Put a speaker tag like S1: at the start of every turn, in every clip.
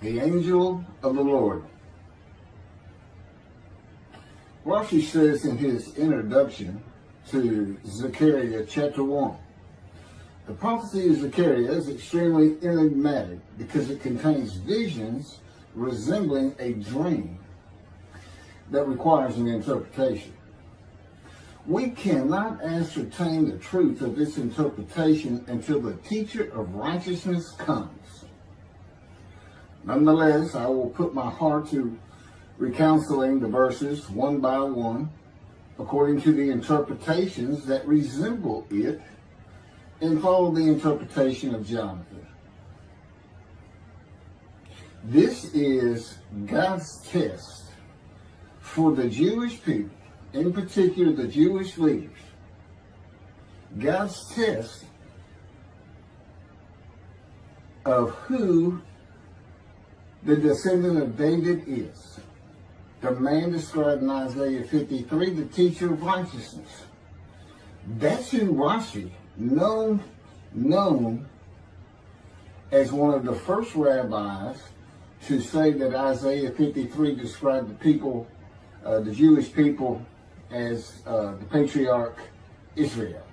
S1: The angel of the Lord. Rashi says in his introduction to Zechariah chapter 1, the prophecy of Zechariah is extremely enigmatic because it contains visions resembling a dream that requires an interpretation. We cannot ascertain the truth of this interpretation until the teacher of righteousness comes. Nonetheless, I will put my heart to recounseling the verses one by one, according to the interpretations that resemble it, and follow the interpretation of Jonathan. This is God's test for the Jewish people, in particular the Jewish leaders. God's test of who the descendant of David is. The man described in Isaiah 53, the teacher of righteousness. That's who Rashi, known as one of the first rabbis to say that Isaiah 53 described the people, the Jewish people, as the patriarch Israel.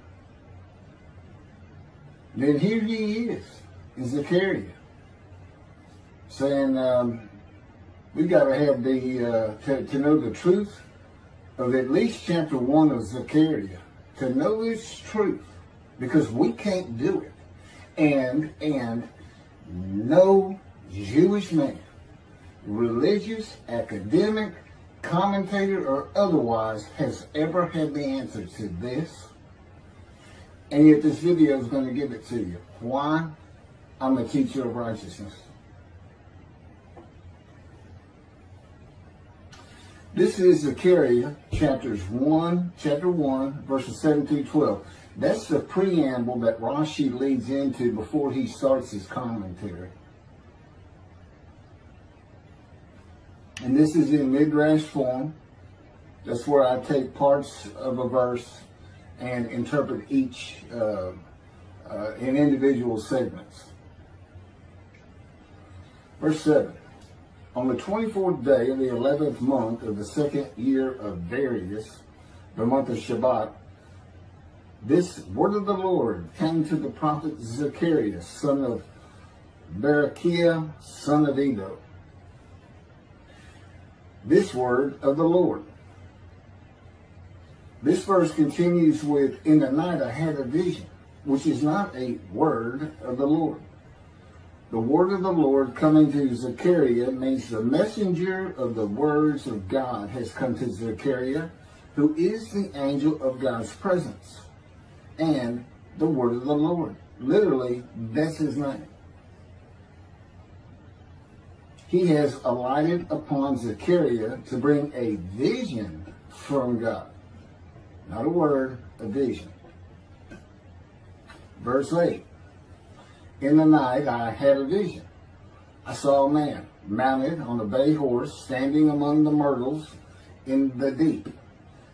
S1: Then here he is in Zechariah, saying we got to have to know the truth of at least chapter 1 of Zechariah, to know its truth, because we can't do it. And no Jewish man, religious, academic, commentator, or otherwise, has ever had the answer to this. And yet this video is going to give it to you. Why? I'm a teacher of righteousness. This is Zechariah chapter 1, verses 7 through 12. That's the preamble that Rashi leads into before he starts his commentary. And this is in midrash form. That's where I take parts of a verse and interpret each in individual segments. Verse 7. On the 24th day of the 11th month of the second year of Darius, the month of Shabbat, this word of the Lord came to the prophet Zechariah, son of Berechiah, son of Edo. This word of the Lord. This verse continues with, in the night I had a vision, which is not a word of the Lord. The word of the Lord coming to Zechariah means the messenger of the words of God has come to Zechariah, who is the angel of God's presence, and the word of the Lord. Literally, that's his name. He has alighted upon Zechariah to bring a vision from God. Not a word, a vision. Verse 8. In the night I had a vision. I saw a man mounted on a bay horse standing among the myrtles in the deep,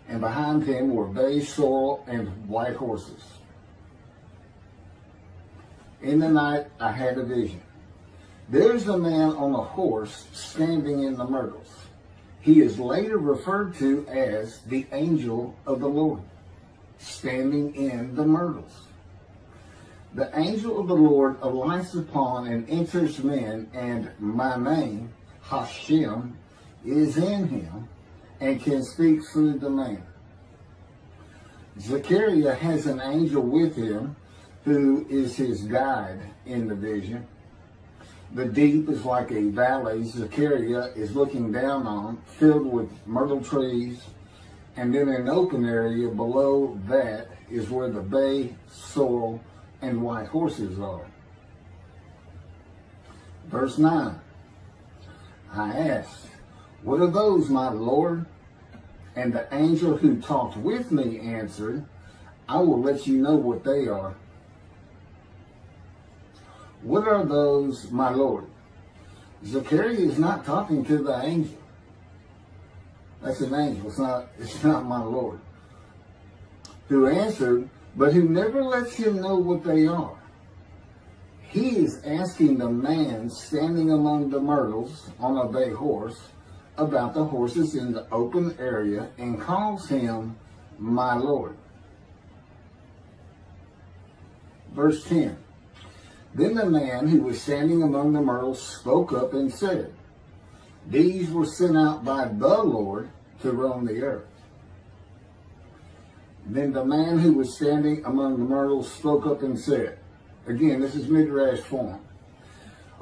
S1: and behind him were bay, sorrel, and white horses. In the night I had a vision. There's a man on a horse standing in the myrtles. He is later referred to as the angel of the Lord, standing in the myrtles. The angel of the Lord alights upon and enters men, and my name, Hashem, is in him and can speak through the man. Zechariah has an angel with him who is his guide in the vision. The deep is like a valley Zechariah is looking down on, filled with myrtle trees, and then an open area below that is where the bay, sorrel, and white horses are. Verse 9. I asked, what are those, my Lord? And the angel who talked with me answered, I will let you know what they are. What are those, my Lord? Zechariah is not talking to the angel. That's an angel. It's not my Lord. Who answered, but who never lets him know what they are. he is asking the man standing among the myrtles on a bay horse about the horses in the open area and calls him my Lord. Verse 10. Then the man who was standing among the myrtles spoke up and said, these were sent out by the Lord to roam the earth. Then the man who was standing among the myrtles spoke up and said, again, this is midrash form.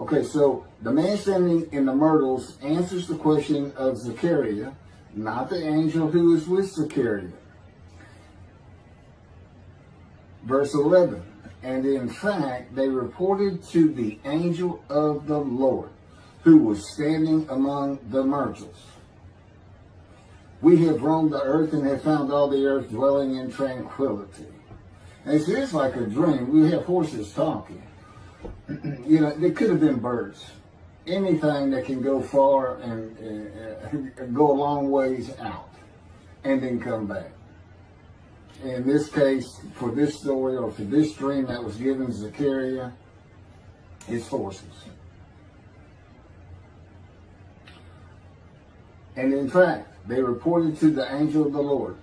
S1: Okay, so the man standing in the myrtles answers the question of Zechariah, not the angel who is with Zechariah. Verse 11, and in fact, they reported to the angel of the Lord, who was standing among the myrtles. We have roamed the earth and have found all the earth dwelling in tranquility. And it's just like a dream. We have horses talking. You know, they could have been birds. Anything that can go far and go a long ways out and then come back. In this case, for this story or for this dream that was given to Zechariah, it's horses. And in fact, they reported to the angel of the Lord.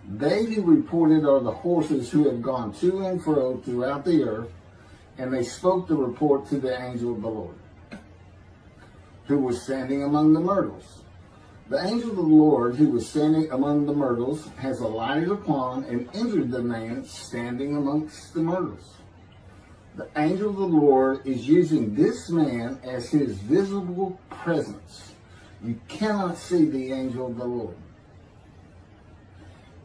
S1: They who reported are the horses who have gone to and fro throughout the earth, and they spoke the report to the angel of the Lord, who was standing among the myrtles. The angel of the Lord, who was standing among the myrtles, has alighted upon and entered the man standing amongst the myrtles. The angel of the Lord is using this man as his visible presence. You cannot see the angel of the Lord.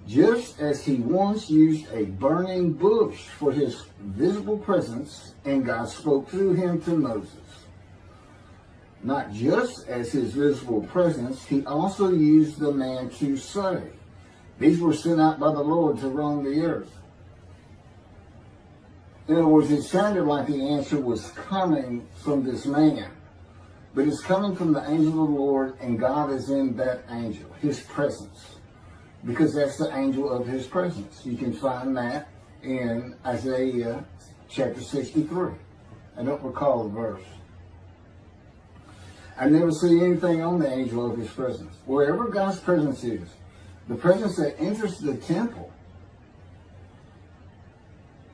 S1: Just as he once used a burning bush for his visible presence, and God spoke through him to Moses. Not just as his visible presence, he also used the man to say, these were sent out by the Lord to roam the earth. In other words, it sounded like the answer was coming from this man. But it's coming from the angel of the Lord, and God is in that angel, his presence. Because that's the angel of his presence. You can find that in Isaiah chapter 63. I don't recall the verse. I never see anything on the angel of his presence. Wherever God's presence is, the presence that enters the temple,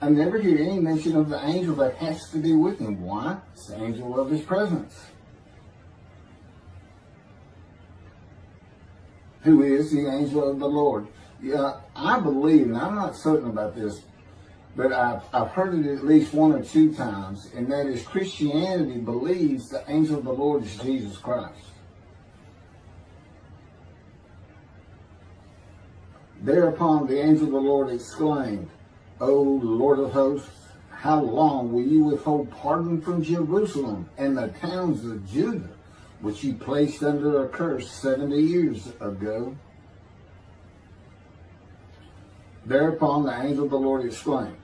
S1: I never hear any mention of the angel that has to be with him. Why? It's the angel of his presence, who is the angel of the Lord. Yeah, I believe, and I'm not certain about this, but I've heard it at least one or two times, and that is Christianity believes the angel of the Lord is Jesus Christ. Thereupon the angel of the Lord exclaimed, O Lord of hosts, how long will you withhold pardon from Jerusalem and the towns of Judah, which you placed under a curse 70 years ago? Thereupon the angel of the Lord exclaimed.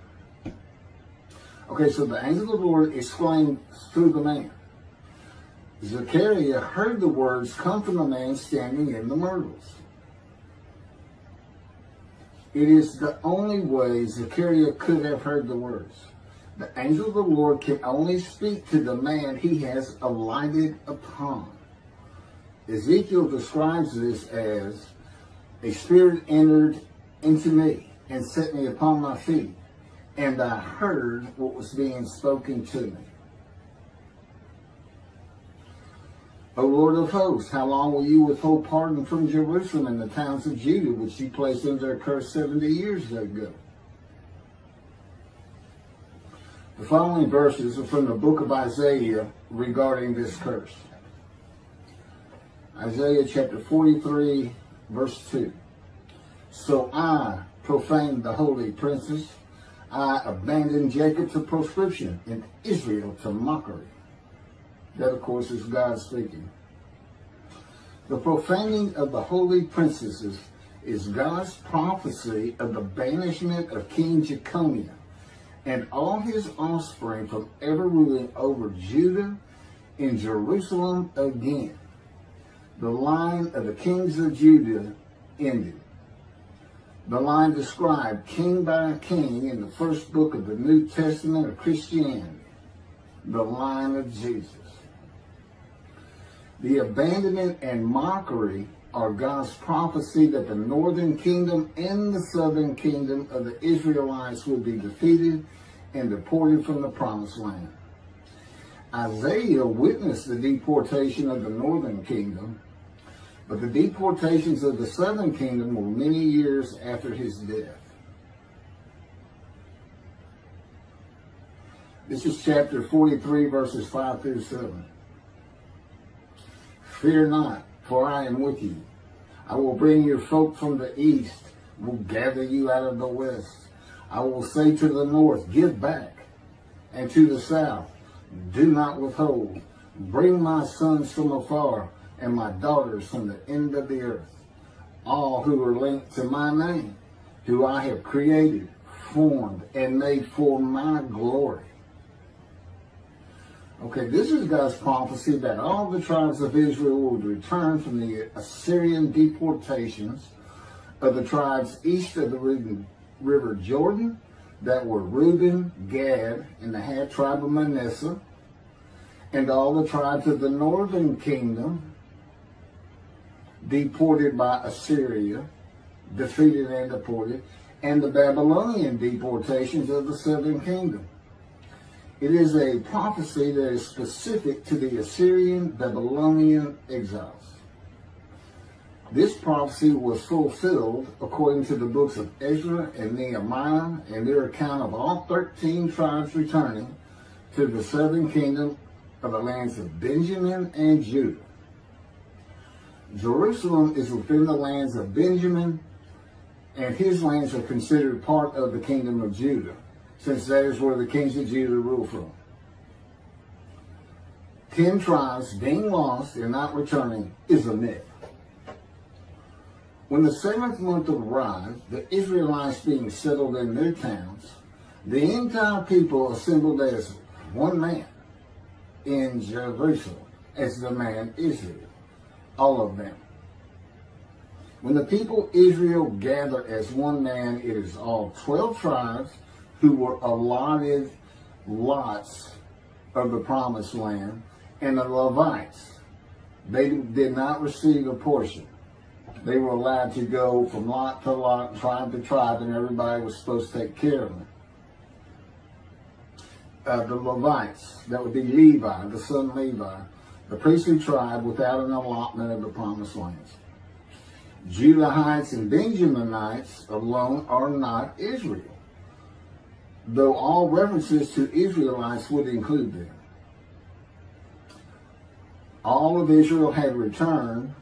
S1: Okay, so the angel of the Lord exclaimed through the man. Zechariah heard the words come from the man standing in the myrtles. It is the only way Zechariah could have heard the words. The angel of the Lord can only speak to the man he has alighted upon. Ezekiel describes this as, a spirit entered into me and set me upon my feet, and I heard what was being spoken to me. O Lord of hosts, how long will you withhold pardon from Jerusalem and the towns of Judah, which you placed under a curse 70 years ago? The following verses are from the book of Isaiah regarding this curse. Isaiah chapter 43, verse 2. So I profaned the holy princes. I abandoned Jacob to proscription and Israel to mockery. That, of course, is God speaking. The profaning of the holy princesses is God's prophecy of the banishment of King Jeconiah and all his offspring from ever ruling over Judah and Jerusalem again. The line of the kings of Judah ended. The line described king by king in the first book of the New Testament of Christianity. the line of Jesus. The abandonment and mockery are God's prophecy that the northern kingdom and the southern kingdom of the Israelites will be defeated and deported from the promised land. Isaiah witnessed the deportation of the northern kingdom, but the deportations of the southern kingdom were many years after his death. This is chapter 43, verses 5 through 7. Fear not, for I am with you. I will bring your folk from the east, will gather you out of the west. I will say to the north, give back, and to the south, do not withhold. Bring my sons from afar, and my daughters from the end of the earth. All who are linked to my name, who I have created, formed, and made for my glory. Okay, this is God's prophecy that all the tribes of Israel would return from the Assyrian deportations of the tribes east of the river Jordan, that were Reuben, Gad, and the half tribe of Manasseh, and all the tribes of the northern kingdom deported by Assyria, defeated and deported, and the Babylonian deportations of the southern kingdom. It is a prophecy that is specific to the Assyrian Babylonian exiles. This prophecy was fulfilled according to the books of Ezra and Nehemiah and their account of all 13 tribes returning to the southern kingdom of the lands of Benjamin and Judah. Jerusalem is within the lands of Benjamin, and his lands are considered part of the kingdom of Judah, since that is where the kings of Judah rule from. 10 tribes being lost and not returning is a myth. When the 7th month arrived, the Israelites being settled in their towns, the entire people assembled as one man in Jerusalem, as the man Israel, all of them. When the people Israel gather as one man, it is all 12 tribes who were allotted lots of the promised land, and the Levites. They did not receive a portion. They were allowed to go from lot to lot, tribe to tribe, and everybody was supposed to take care of them. The Levites, that would be Levi, the son of Levi, the priestly tribe without an allotment of the promised lands. Judahites and Benjaminites alone are not Israel, though all references to Israelites would include them. All of Israel had returned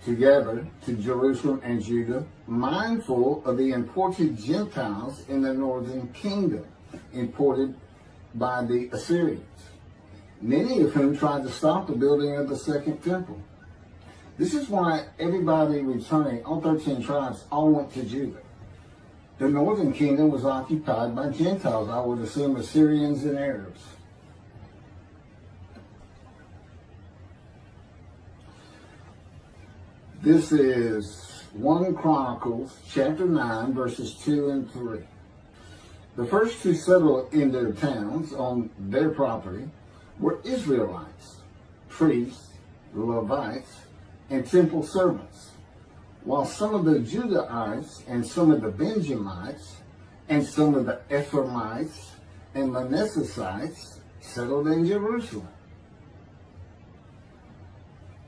S1: together to Jerusalem and Judah, mindful of the imported Gentiles in the northern kingdom, imported by the Assyrians, many of whom tried to stop the building of the second temple. This is why everybody returning, all 13 tribes, all went to Judah. The northern kingdom was occupied by Gentiles, I would assume Assyrians and Arabs. This is 1 Chronicles chapter 9, verses 2 and 3. The first to settle in their towns on their property were Israelites, priests, Levites, and temple servants, while some of the Judahites and some of the Benjamites and some of the Ephraimites and Manassesites settled in Jerusalem.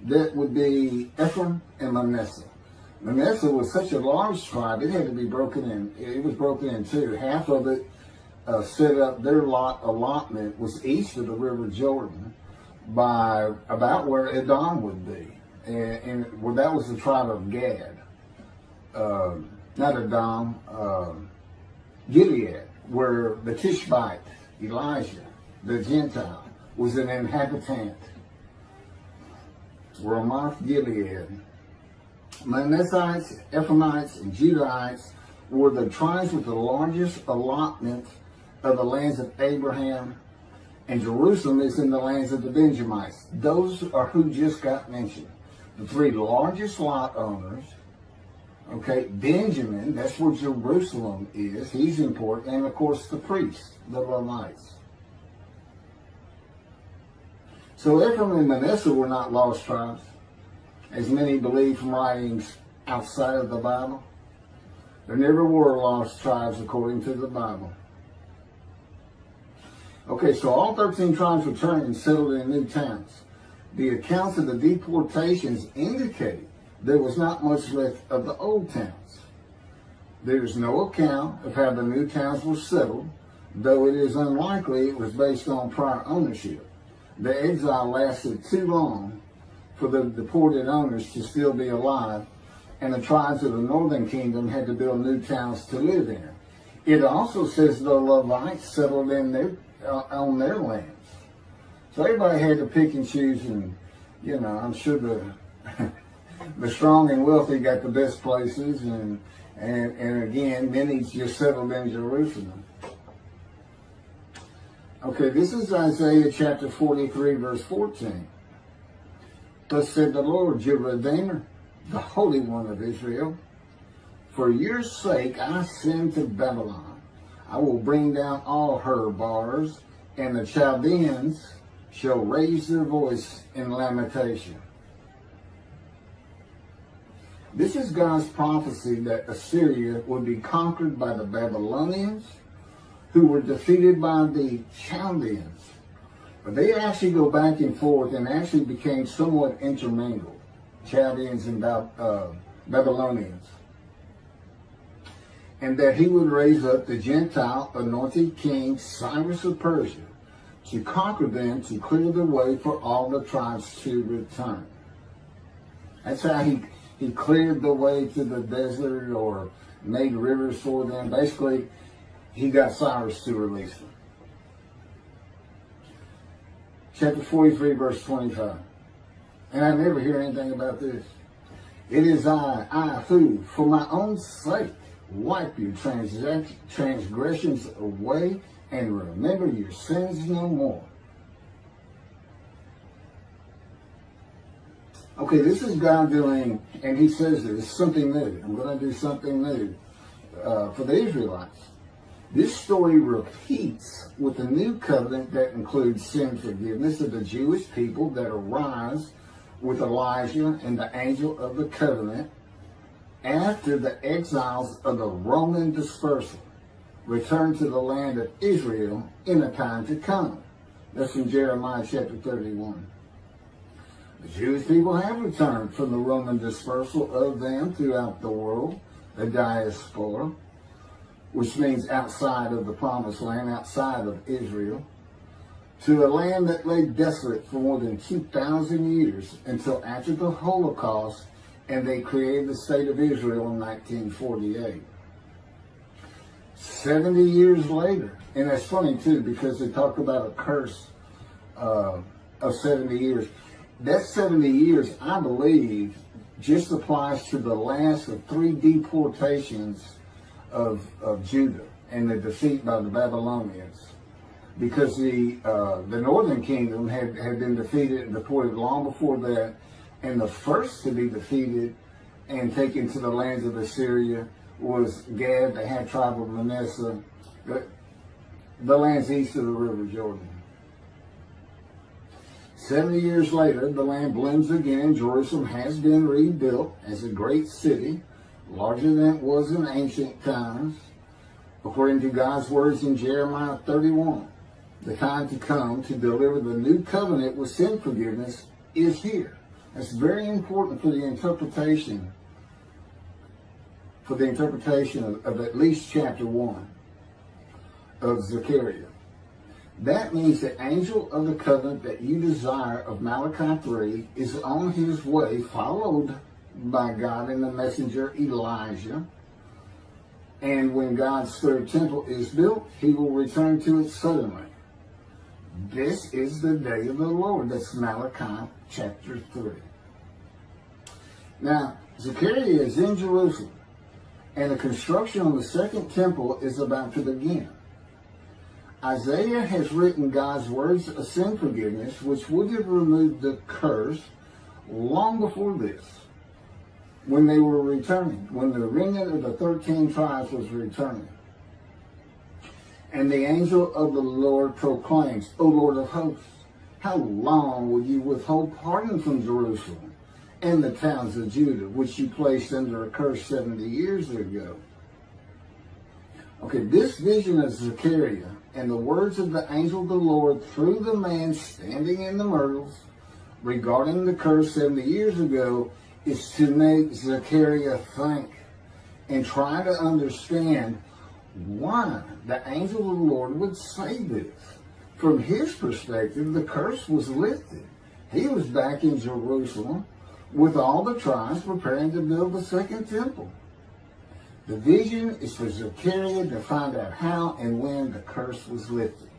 S1: That would be Ephraim and Manasseh. Manasseh was such a large tribe, it had to be broken in. It was broken in two. Half of it set up, their allotment was east of the river Jordan by about where Edom would be. And well, that was the tribe of Gad. Not Edom, Gilead, where the Tishbite, Elijah, the Gentile, was an inhabitant. Ramoth Gilead. Manassites, Ephraimites, and Judahites were the tribes with the largest allotment of the lands of Abraham, and Jerusalem is in the lands of the Benjamites. Those are who just got mentioned. The 3 largest lot owners, okay, Benjamin, that's where Jerusalem is, he's important, and of course the priests, the Levites. So Ephraim and Manasseh were not lost tribes, as many believe from writings outside of the Bible. There never were lost tribes according to the Bible. Okay, so all 13 tribes returned and settled in new towns. The accounts of the deportations indicate there was not much left of the old towns. There is no account of how the new towns were settled, though it is unlikely it was based on prior ownership. The exile lasted too long for the deported owners to still be alive, and the tribes of the northern kingdom had to build new towns to live in. It also says the Levites settled in on their lands. So everybody had to pick and choose, and I'm sure the strong and wealthy got the best places, and again, many just settled in Jerusalem. Okay, this is Isaiah chapter 43, verse 14. Thus said the Lord, your Redeemer, the Holy One of Israel, for your sake I send to Babylon. I will bring down all her bars, and the Chaldeans shall raise their voice in lamentation. This is God's prophecy that Assyria would be conquered by the Babylonians, who were defeated by the Chaldeans. But they actually go back and forth and actually became somewhat intermingled, Chaldeans and Babylonians. And that he would raise up the Gentile anointed king Cyrus of Persia to conquer them, to clear the way for all the tribes to return. That's how he cleared the way to the desert or made rivers for them. Basically, he got Cyrus to release them. Chapter 43, verse 25. And I never hear anything about this. It is I who, for my own sake, wipe your transgressions away and remember your sins no more. Okay, this is God doing, and he says there's something new. I'm going to do something new for the Israelites. This story repeats with a new covenant that includes sin forgiveness of the Jewish people that arise with Elijah and the angel of the covenant after the exiles of the Roman dispersal return to the land of Israel in a time to come. That's in Jeremiah chapter 31. The Jewish people have returned from the Roman dispersal of them throughout the world, the diaspora, which means outside of the promised land, outside of Israel, to a land that lay desolate for more than 2,000 years until after the Holocaust, and they created the state of Israel in 1948. 70 years later, and that's funny too, because they talk about a curse of 70 years. That 70 years, I believe, just applies to the last of 3 deportations of Judah and the defeat by the Babylonians, because the northern kingdom had been defeated and deported long before that, and the first to be defeated and taken to the lands of Assyria was Gad, the half tribe of Manasseh, the lands east of the river Jordan. 70 years later, the land blooms again. Jerusalem has been rebuilt as a great city, larger than it was in ancient times. According to God's words in Jeremiah 31, the time to come to deliver the new covenant with sin forgiveness is here. That's very important for the interpretation of at least chapter 1 of Zechariah. That means the angel of the covenant that you desire of Malachi 3 is on his way, followed by God and the messenger Elijah. And when God's third temple is built, he will return to it suddenly. This is the day of the Lord. That's Malachi chapter 3. Now, Zechariah is in Jerusalem, and the construction on the second temple is about to begin. Isaiah has written God's words of sin forgiveness, which would have removed the curse long before this, when they were returning, when the remnant of the 13 tribes was returning. And the angel of the Lord proclaims, O Lord of hosts, How long will you withhold pardon from Jerusalem and the towns of Judah, which you placed under a curse 70 years ago? Okay, this vision of Zechariah and the words of the angel of the Lord through the man standing in the myrtles regarding the curse 70 years ago is to make Zechariah think and try to understand why the angel of the Lord would say this. From his perspective, the curse was lifted. He was back in Jerusalem with all the tribes preparing to build the second temple. The vision is for Zechariah to find out how and when the curse was lifted.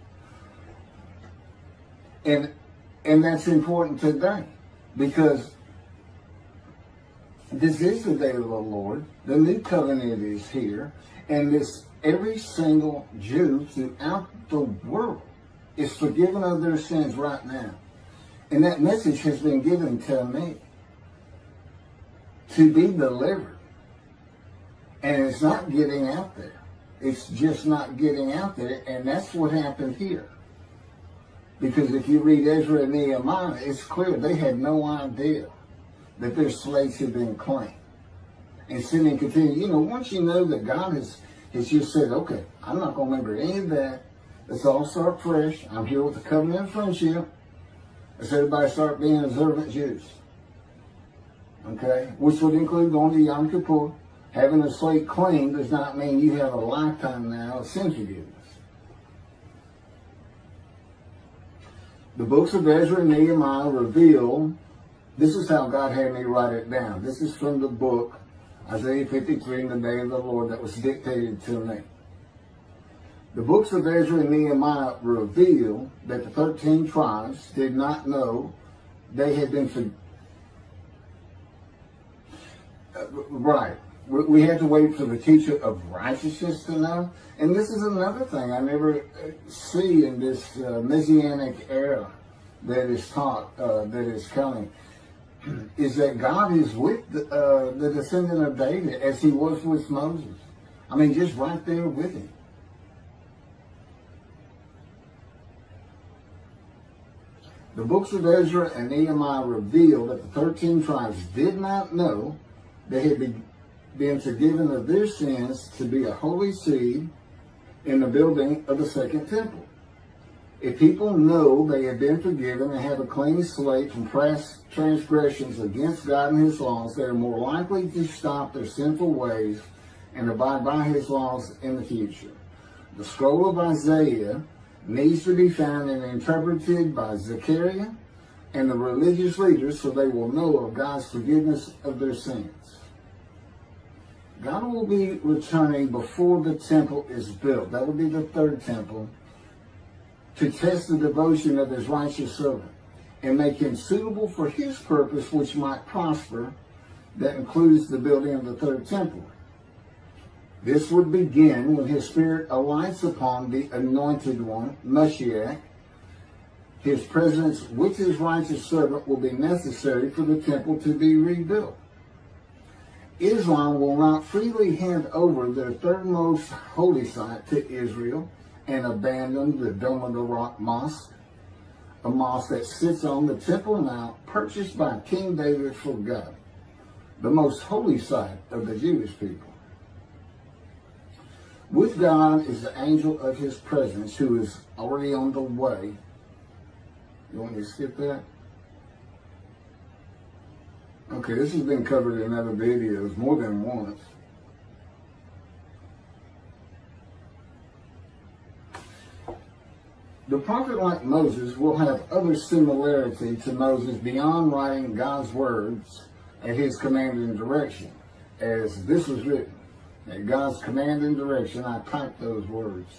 S1: And that's important today, because this is the day of the Lord. The new covenant is here, and every single Jew throughout the world is forgiven of their sins right now. And that message has been given to me to be delivered. And it's not getting out there. It's just not getting out there. And that's what happened here. Because if you read Ezra and Nehemiah, it's clear they had no idea that their slates had been claimed. And sin and continue. Once you know that God has just said, okay, I'm not going to remember any of that. Let's all start fresh. I'm here with the covenant of friendship. Let's everybody start being observant Jews. Okay? Which would include going to Yom Kippur. Having a slate clean does not mean you have a lifetime now of sin forgiveness. The books of Ezra and Nehemiah reveal, this is how God had me write it down. This is from the book, Isaiah 53, in the day of the Lord, that was dictated to me. The books of Ezra and Nehemiah reveal that the 13 tribes did not know they had been right. We had to wait for the teacher of righteousness to know. And this is another thing I never see in this Messianic era that is taught, that is coming, is that God is with the descendant of David as he was with Moses. I mean, just right there with him. The books of Ezra and Nehemiah reveal that the 13 tribes did not know they had been forgiven of their sins to be a holy seed in the building of the second temple. If people know they have been forgiven and have a clean slate from past transgressions against God and his laws, they are more likely to stop their sinful ways and abide by his laws in the future. The scroll of Isaiah needs to be found and interpreted by Zechariah and the religious leaders so they will know of God's forgiveness of their sins. God will be returning before the temple is built. That would be the third temple, to test the devotion of his righteous servant and make him suitable for his purpose, which might prosper. That includes the building of the third temple. This would begin when his spirit alights upon the anointed one, Moshiach. His presence with his righteous servant will be necessary for the temple to be rebuilt. Islam will not freely hand over their third most holy site to Israel and abandon the Dome of the Rock Mosque, a mosque that sits on the Temple Mount purchased by King David for God, the most holy site of the Jewish people. With God is the angel of his presence who is already on the way. You want me to skip that? Okay, this has been covered in other videos more than once. The prophet like Moses will have other similarity to Moses beyond writing God's words at his command and direction. As this was written, at God's command and direction, I typed those words.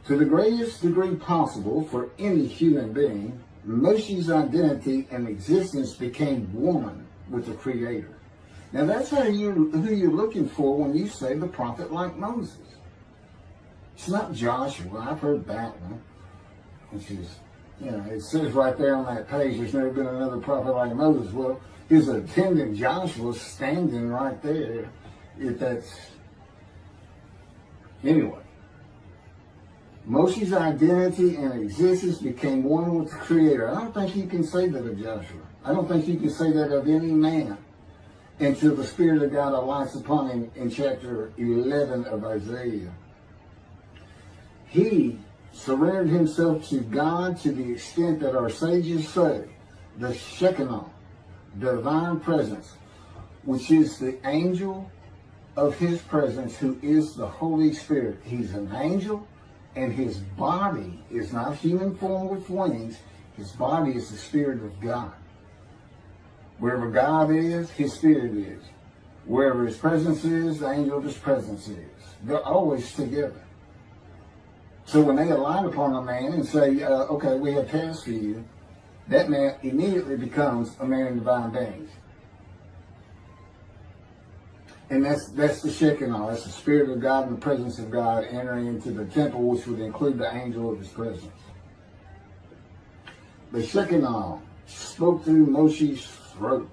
S1: To the greatest degree possible for any human being, Moshe's identity and existence became one with the Creator. Now that's who you're looking for when you say the prophet like Moses. It's not Joshua. I've heard that one. Which is, it says right there on that page, there's never been another prophet like Moses. Well, his attendant Joshua standing right there. If that's... Anyway. Moshe's identity and existence became one with the Creator. I don't think you can say that of Joshua. I don't think you can say that of any man until the Spirit of God alights upon him in chapter 11 of Isaiah. He surrendered himself to God to the extent that our sages say the Shekinah, divine presence, which is the angel of his presence, who is the Holy Spirit. He's an angel, and his body is not human form with wings. His body is the Spirit of God. Wherever God is, his Spirit is. Wherever his presence is, the angel of his presence is. They're always together. So when they alight upon a man and say, okay, we have tasks for you, that man immediately becomes a man in divine beings. And that's the Shekinah. That's the Spirit of God and the presence of God entering into the temple, which would include the angel of his presence. The Shekinah spoke through Moshe's throat.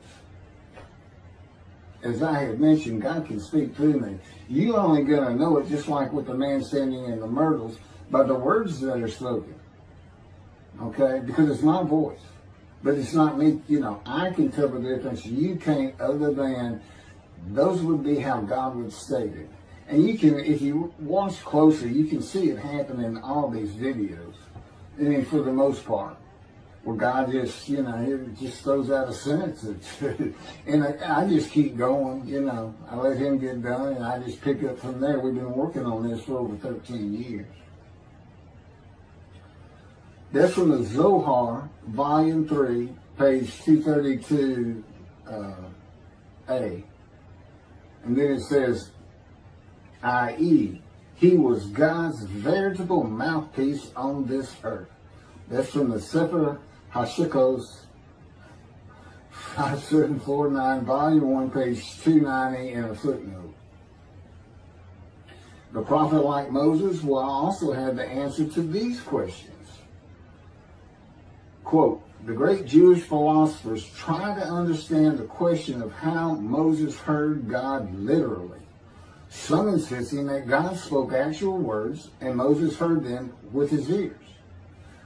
S1: As I had mentioned, God can speak through me. You're only going to know it, just like with the man standing in the myrtles, by the words that are spoken. Okay? Because it's my voice. But it's not me. You know, I can tell the difference. You can't, other than those would be how God would state it. And you can, if you watch closer, you can see it happen in all these videos. I mean, for the most part. Where God just, you know, it just throws out a sentence. And I just keep going, you know. I let him get done, and I just pick up from there. We've been working on this for over 13 years. That's from the Zohar, Volume 3, page 232A. And then it says, i.e., he was God's veritable mouthpiece on this earth. That's from the Sefer Hashikos, 5749, Volume 1, page 290, and a footnote. The prophet, like Moses, will also have the answer to these questions. Quote, the great Jewish philosophers try to understand the question of how Moses heard God literally. Some insisting that God spoke actual words and Moses heard them with his ears,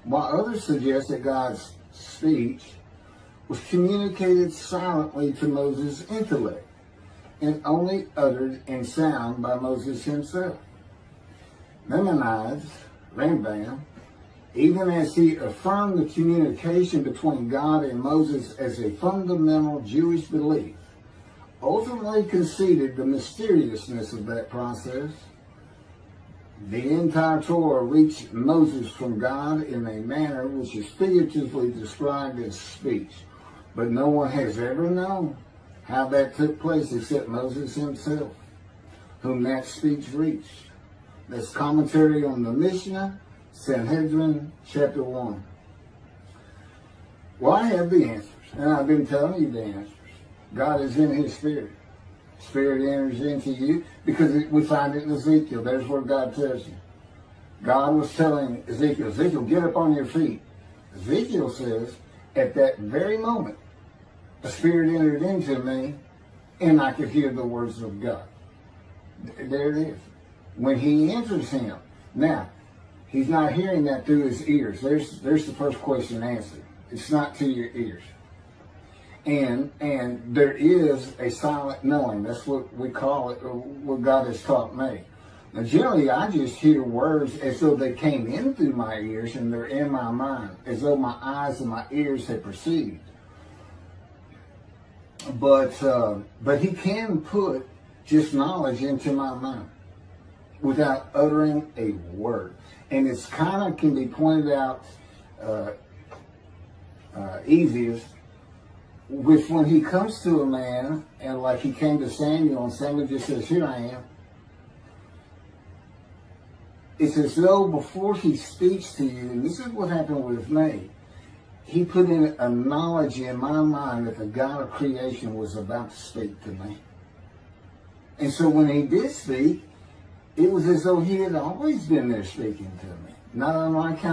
S1: while others suggest that God's speech was communicated silently to Moses' intellect and only uttered in sound by Moses himself. Maimonides, Rambam, even as he affirmed the communication between God and Moses as a fundamental Jewish belief, ultimately conceded the mysteriousness of that process. The entire Torah reached Moses from God in a manner which is figuratively described as speech, but no one has ever known how that took place except Moses himself, whom that speech reached. That's commentary on the Mishnah, Sanhedrin, chapter 1. Well, I have the answers, and I've been telling you the answers. God is in his Spirit. Spirit enters into you, because we find it in Ezekiel. There's where God tells you. God was telling Ezekiel, Ezekiel, get up on your feet. Ezekiel says, at that very moment, a spirit entered into me, and I could hear the words of God. There it is. When he enters him. Now, he's not hearing that through his ears. There's the first question answered. It's not to your ears. And there is a silent knowing. That's what we call it, or what God has taught me. Now, generally, I just hear words as though they came in through my ears and they're in my mind, as though my eyes and my ears had perceived. But he can put just knowledge into my mind without uttering a word. And it's kind of can be pointed out easiest with when he comes to a man, and like he came to Samuel, and Samuel just says, here I am. It's as though before he speaks to you, and this is what happened with me, he put in a knowledge in my mind that the God of creation was about to speak to me. And so when he did speak, it was as though he had always been there speaking to me. Not unlike how